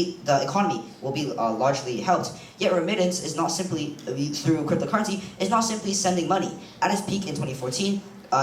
the economy will be largely helped. Yet remittance is not simply through cryptocurrency. It's not simply sending money. At its peak in 2014.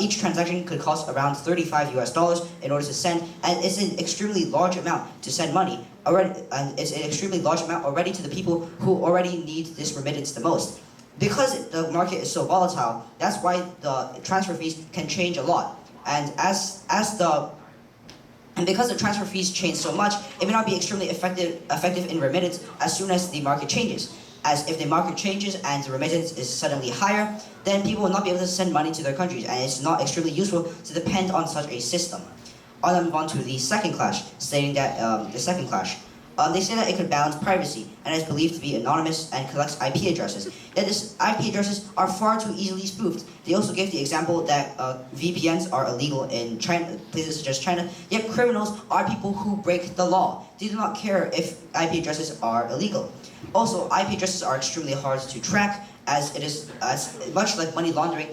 Each transaction could cost around $35 in order to send, and it's an extremely large amount to send money already, and it's an extremely large amount already to the people who already need this remittance the most. Because the market is so volatile, that's why the transfer fees can change a lot. And because the transfer fees change so much, it may not be extremely effective in remittance as soon as the market changes. As if the market changes and the remittance is suddenly higher, then people will not be able to send money to their countries, and it's not extremely useful to depend on such a system. I'll now move on to the second clash, stating that they say that it could balance privacy and is believed to be anonymous and collects IP addresses. Yet these IP addresses are far too easily spoofed. They also gave the example that VPNs are illegal in China, places such as China, yet criminals are people who break the law. They do not care if IP addresses are illegal. Also, IP addresses are extremely hard to track, as much like money laundering.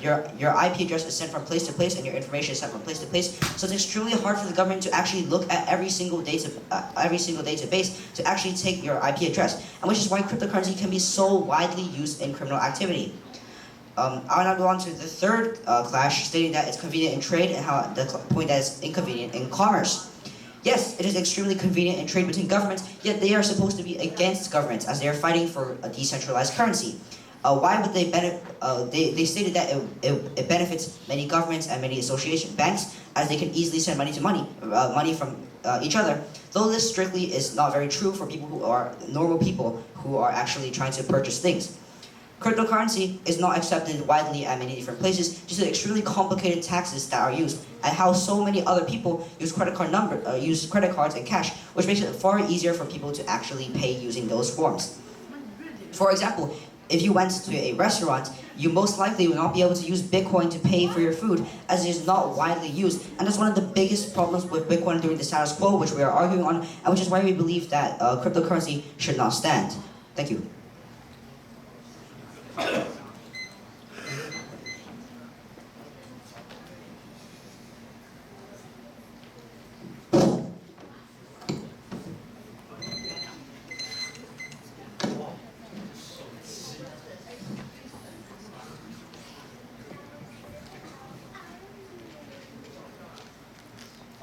Your IP address is sent from place to place, and your information is sent from place to place. So it's extremely hard for the government to actually look at every single database to actually take your IP address, and which is why cryptocurrency can be so widely used in criminal activity. I'll now go on to the third clash, stating that it's convenient in trade and how the point that it's inconvenient in commerce. Yes, it is extremely convenient in trade between governments, yet they are supposed to be against governments as they are fighting for a decentralized currency. Why would they benefit? They stated that it benefits many governments and many association banks, as they can easily send money from each other. Though this strictly is not very true for people who are normal people who are actually trying to purchase things. Cryptocurrency is not accepted widely at many different places due to the extremely complicated taxes that are used, and how so many other people use credit cards and cash, which makes it far easier for people to actually pay using those forms. For example, if you went to a restaurant, you most likely will not be able to use Bitcoin to pay for your food, as it is not widely used, and that's one of the biggest problems with Bitcoin during the status quo, which we are arguing on, and which is why we believe that cryptocurrency should not stand. Thank you.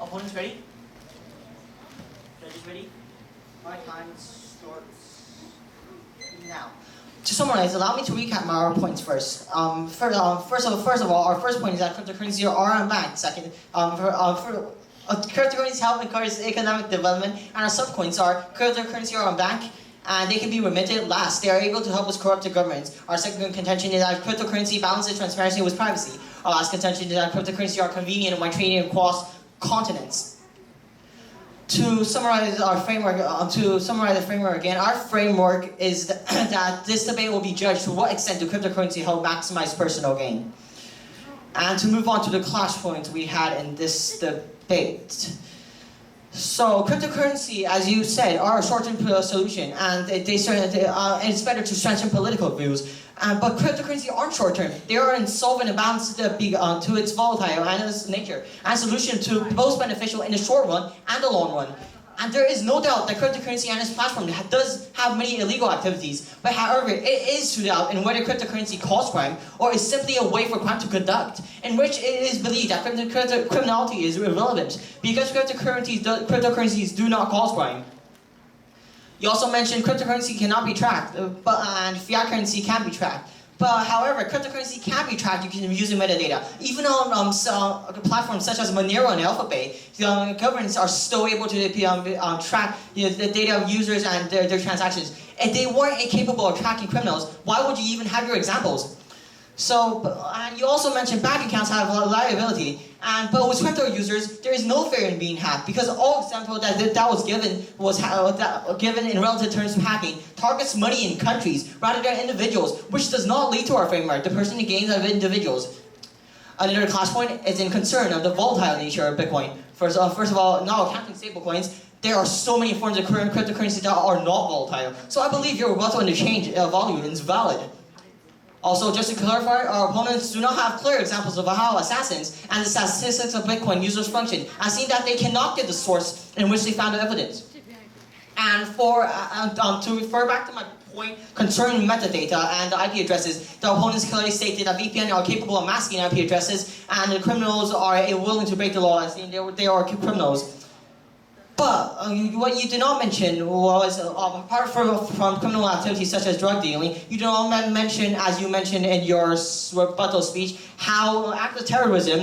Opponents ready? Judges ready? My time starts now. To summarize, allow me to recap our points first. First of all, our first point is that cryptocurrencies are unbanked. Second, cryptocurrencies help encourage economic development, and our sub-points are cryptocurrencies are unbanked and they can be remitted. Last, they are able to help us corrupt the governments. Our second contention is that cryptocurrency balances transparency with privacy. Our last contention is that cryptocurrencies are convenient when trading across continents. To summarize our framework, again, our framework is that this debate will be judged to what extent do cryptocurrency help maximize personal gain. And to move on to the clash points we had in this debate. So cryptocurrency, as you said, are a short-term solution, and it's better to strengthen political views. But cryptocurrency aren't short-term. They are insolvent and balanced to its volatile and its nature, and solution to both beneficial in the short run and the long run. And there is no doubt that cryptocurrency and its platform does have many illegal activities. But however, it is to doubt in whether cryptocurrency causes crime or is simply a way for crime to conduct, in which it is believed that criminality is irrelevant because cryptocurrencies do not cause crime. You also mentioned cryptocurrency cannot be tracked, and fiat currency can be tracked. But however, cryptocurrency can be tracked using metadata. Even on platforms such as Monero and Alphabet, governments are still able to track the data of users and their transactions. If they weren't incapable of tracking criminals, why would you even have your examples? So, and you also mentioned bank accounts have liability, but with crypto users, there is no fear in being hacked because all example that was given given in relative terms of hacking targets money in countries rather than individuals, which does not lead to our framework, the personal gains of individuals. Another clash point is in concern of the volatile nature of Bitcoin. First of all, now counting stablecoins, there are so many forms of cryptocurrency that are not volatile. So I believe your rebuttal in the change volume is valid. Also, just to clarify, our opponents do not have clear examples of how assassins and the statistics of Bitcoin users function, and seeing that they cannot get the source in which they found the evidence. And to refer back to my point concerning metadata and the IP addresses, the opponents clearly stated that VPN are capable of masking IP addresses, and the criminals are willing to break the law as they are criminals. But what you did not mention was, apart from criminal activities such as drug dealing, you did not mention, as you mentioned in your rebuttal speech, how acts of terrorism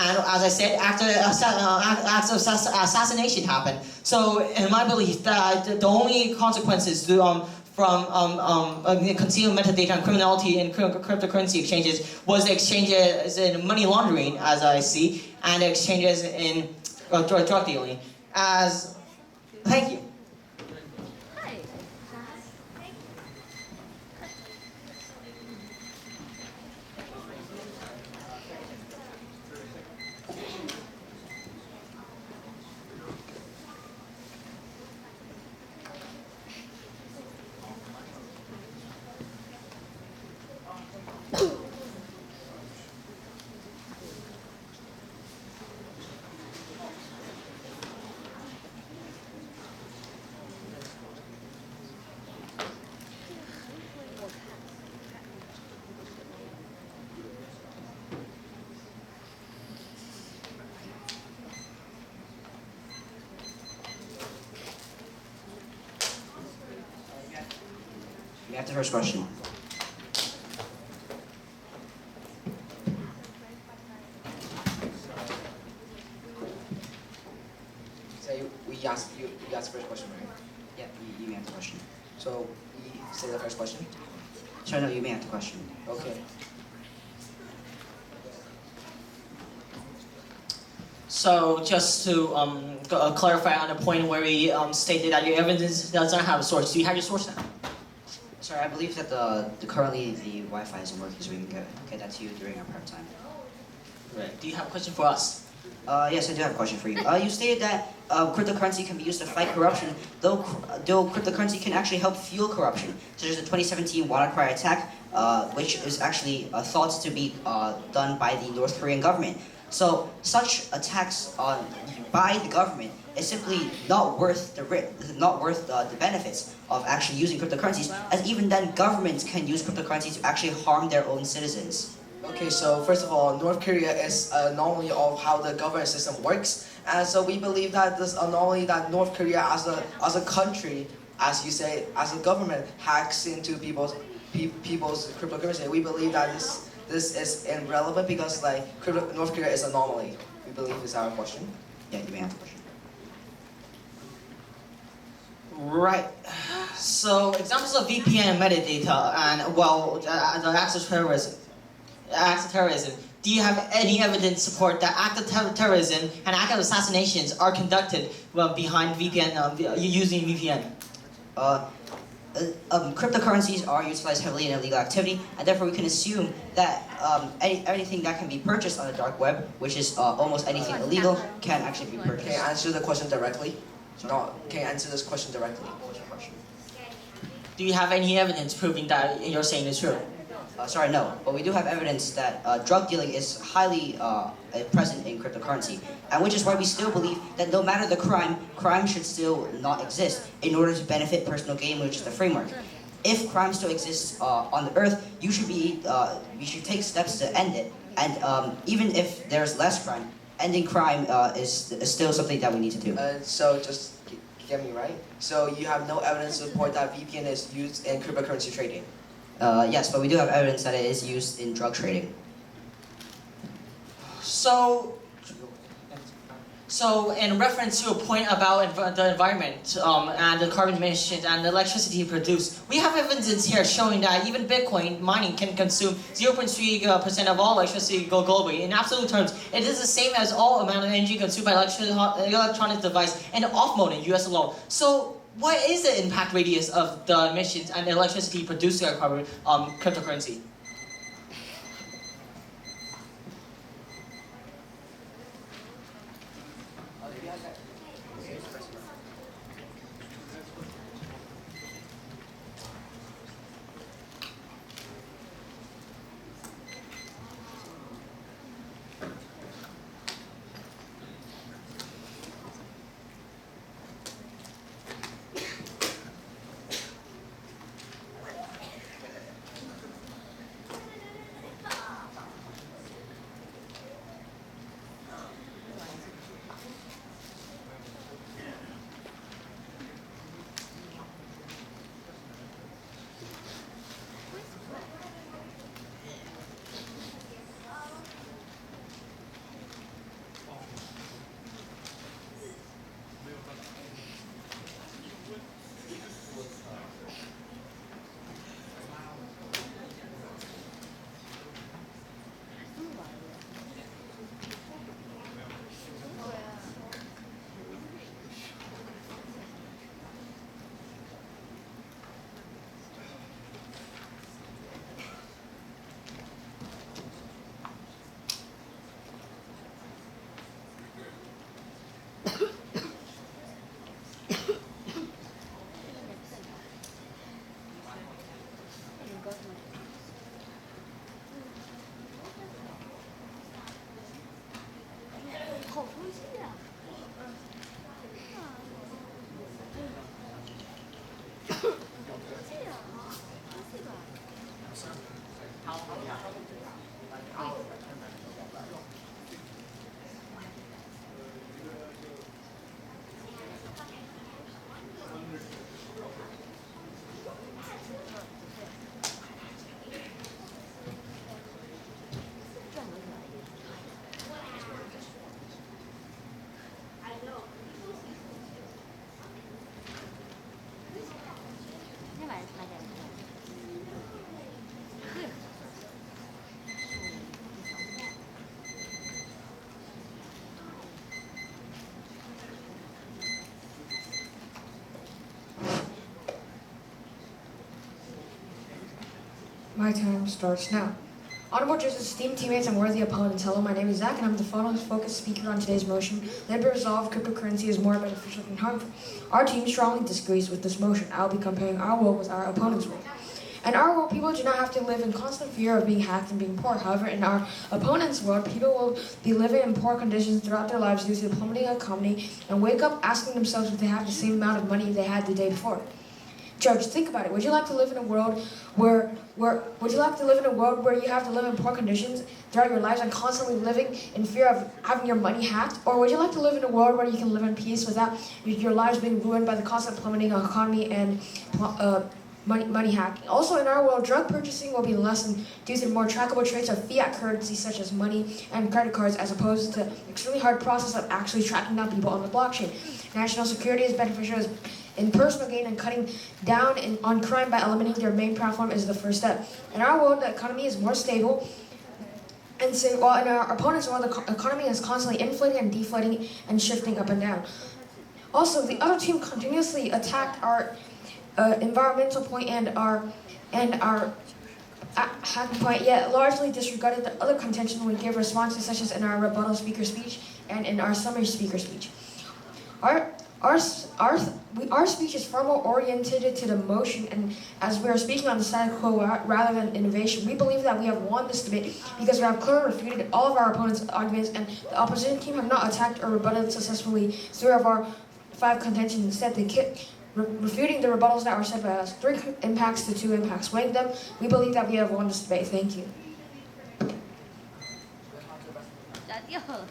and, as I said, acts of assassination happen. So, in my belief, that the only consequences from concealing metadata and criminality in cryptocurrency exchanges was the exchanges in money laundering, as I see, and exchanges in drug dealing. Thank you. We have the first question. So we asked the first question, right? Yeah, you may have the question. So we say the first question. Sorry, no, you may have the question. Okay. So just to clarify on the point where we stated that your evidence does not have a source, do you have your source now? Sorry, I believe that currently the Wi-Fi isn't working, so we can get that to you during our prep time. Right. Do you have a question for us? Yes, I do have a question for you. You stated that cryptocurrency can be used to fight corruption, though cryptocurrency can actually help fuel corruption, such as the 2017 WannaCry attack, which is actually thought to be done by the North Korean government. So such attacks by the government is simply not worth the benefits of actually using cryptocurrencies, as even then governments can use cryptocurrencies to actually harm their own citizens. Okay, so first of all, North Korea is an anomaly of how the governance system works, and so we believe that this anomaly that North Korea as a country, as you say, as a government hacks into people's cryptocurrency. We believe that this is irrelevant because North Korea is an anomaly. We believe is our question. Yeah, you may have the question. Right. So examples of VPN metadata and the acts of terrorism. Do you have any evidence to support that acts of terrorism and acts of assassinations are conducted behind VPN using VPN? Cryptocurrencies are utilized heavily in illegal activity, and therefore we can assume that anything that can be purchased on the dark web, which is almost anything illegal, can actually be purchased. Can you answer the question directly? No, can you answer this question directly? Do you have any evidence proving that you're saying is true? Sorry, no. But we do have evidence that drug dealing is highly present in cryptocurrency, and which is why we still believe that no matter the crime should still not exist in order to benefit personal gain, which is the framework. If crime still exists on the earth, we should take steps to end it. And even if there's less crime, ending crime is still something that we need to do. So just get me right. So you have no evidence to support that VPN is used in cryptocurrency trading. Yes, but we do have evidence that it is used in drug trading. So in reference to a point about the environment and the carbon emissions and the electricity produced, we have evidence here showing that even Bitcoin mining can consume 0.3% of all electricity globally. In absolute terms, it is the same as all amount of energy consumed by electronic device and off-mode in US alone. So what is the impact radius of the emissions and the electricity produced by cryptocurrency? My time starts now. Honorable judges, esteemed teammates, and worthy opponents, hello, my name is Zach, and I'm the focused speaker on today's motion. Let it be resolved, cryptocurrency is more beneficial than harmful. Our team strongly disagrees with this motion. I'll be comparing our world with our opponent's world. In our world, people do not have to live in constant fear of being hacked and being poor. However, in our opponent's world, people will be living in poor conditions throughout their lives due to the plummeting economy and wake up asking themselves if they have the same amount of money they had the day before. Judge, think about it. Would you like to live in a world where you have to live in poor conditions throughout your lives and constantly living in fear of having your money hacked? Or would you like to live in a world where you can live in peace without your lives being ruined by the constant plummeting economy and money hacking? Also, in our world, drug purchasing will be lessened due to the more trackable traits of fiat currency such as money and credit cards, as opposed to the extremely hard process of actually tracking down people on the blockchain. National security is beneficial in personal gain, and cutting down on crime by eliminating their main platform is the first step. In our world, the economy is more stable, and while in our opponent's world, the economy is constantly inflating and deflating and shifting up and down. Also, the other team continuously attacked our environmental point and our hacking point, yet largely disregarded the other contention when gave responses such as in our rebuttal speaker speech and in our summary speaker speech. Our speech is far more oriented to the motion, and as we are speaking on the status quo rather than innovation, we believe that we have won this debate because we have clearly refuted all of our opponent's arguments, and the opposition team have not attacked or rebutted successfully 3 of our 5 contentions. Instead, they kept refuting the rebuttals that were said by us. 3 impacts to 2 impacts. Weighing them, we believe that we have won this debate. Thank you. 炸掉了。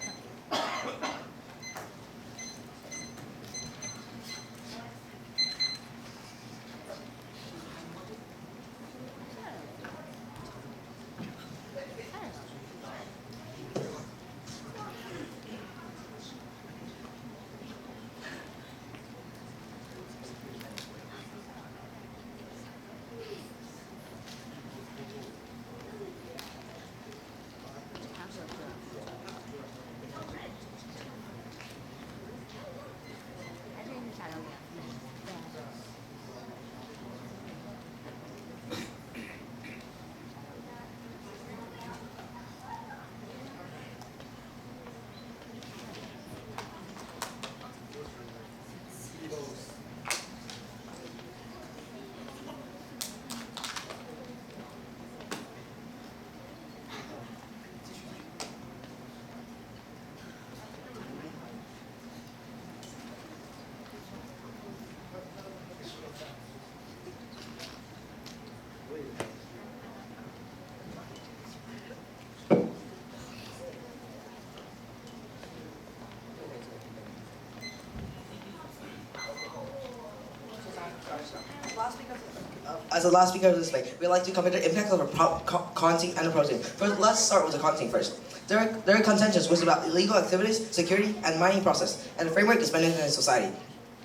As the last speaker of this debate, we'd like to cover the impact of accounting and protein. First, let's start with accounting first. Their contentions was about illegal activities, security, and mining process, and the framework is benefiting in society.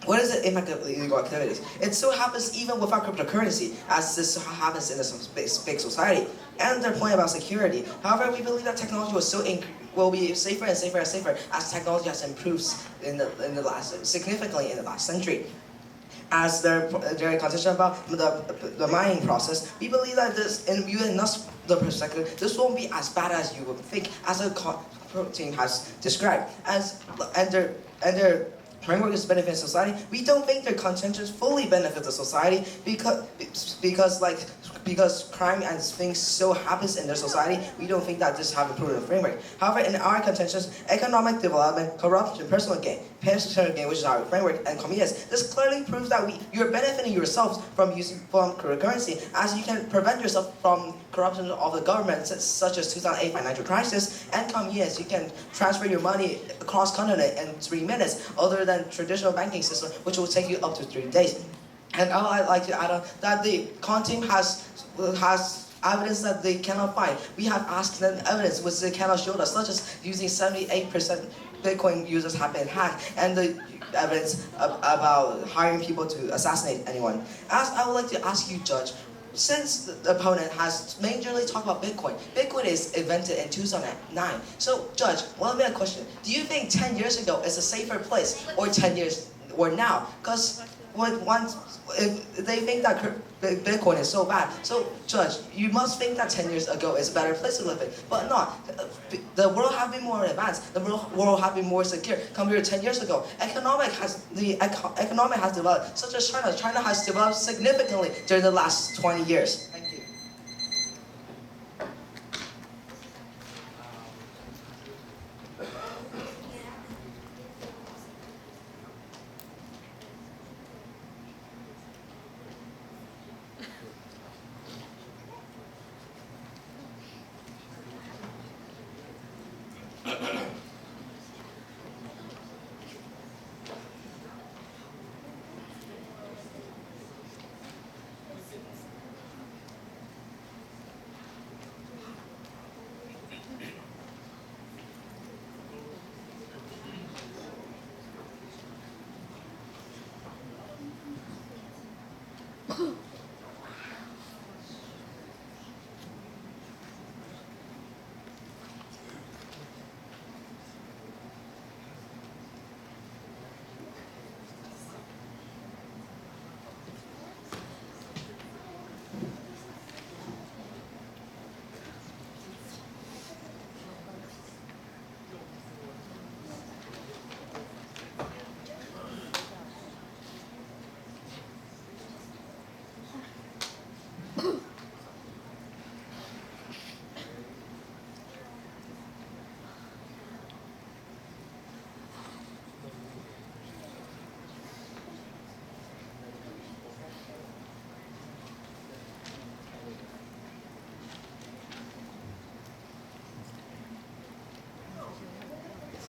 What is the impact of illegal activities? It so happens even without cryptocurrency, as this happens in a big society. And their point about security. However, we believe that technology will be safer and safer and safer as technology has improved significantly in the last century. As their contention about the mining process, we believe that this, in the perspective, this won't be as bad as you would think, as the team has described. And their framework is benefiting society. We don't think their contentions fully benefit the society because crime and things so happens in their society. We don't think that this have a proven framework. However, in our contentions, economic development, corruption, personal gain, which is our framework, and convenience, this clearly proves that you're benefiting yourselves from cryptocurrency, as you can prevent yourself from corruption of the government, such as 2008 financial crisis, and convenience. You can transfer your money across continent in 3 minutes, other than traditional banking system, which will take you up to 3 days. And I'd like to add on that the con team has evidence that they cannot find. We have asked them evidence which they cannot show us, such as using 78% Bitcoin users have been hacked, and the evidence about hiring people to assassinate anyone. As I would like to ask you, Judge, since the opponent has majorly talked about Bitcoin, Bitcoin is invented in 2009. So, Judge, one question: do you think 10 years ago is a safer place, or 10 years or now? Because if they think that Bitcoin is so bad, so Judge, you must think that 10 years ago is a better place to live in, but not. The world have been more advanced. The world have been more secure compared to 10 years ago. Economic has developed, such as China. China has developed significantly during the last 20 years. Thank you.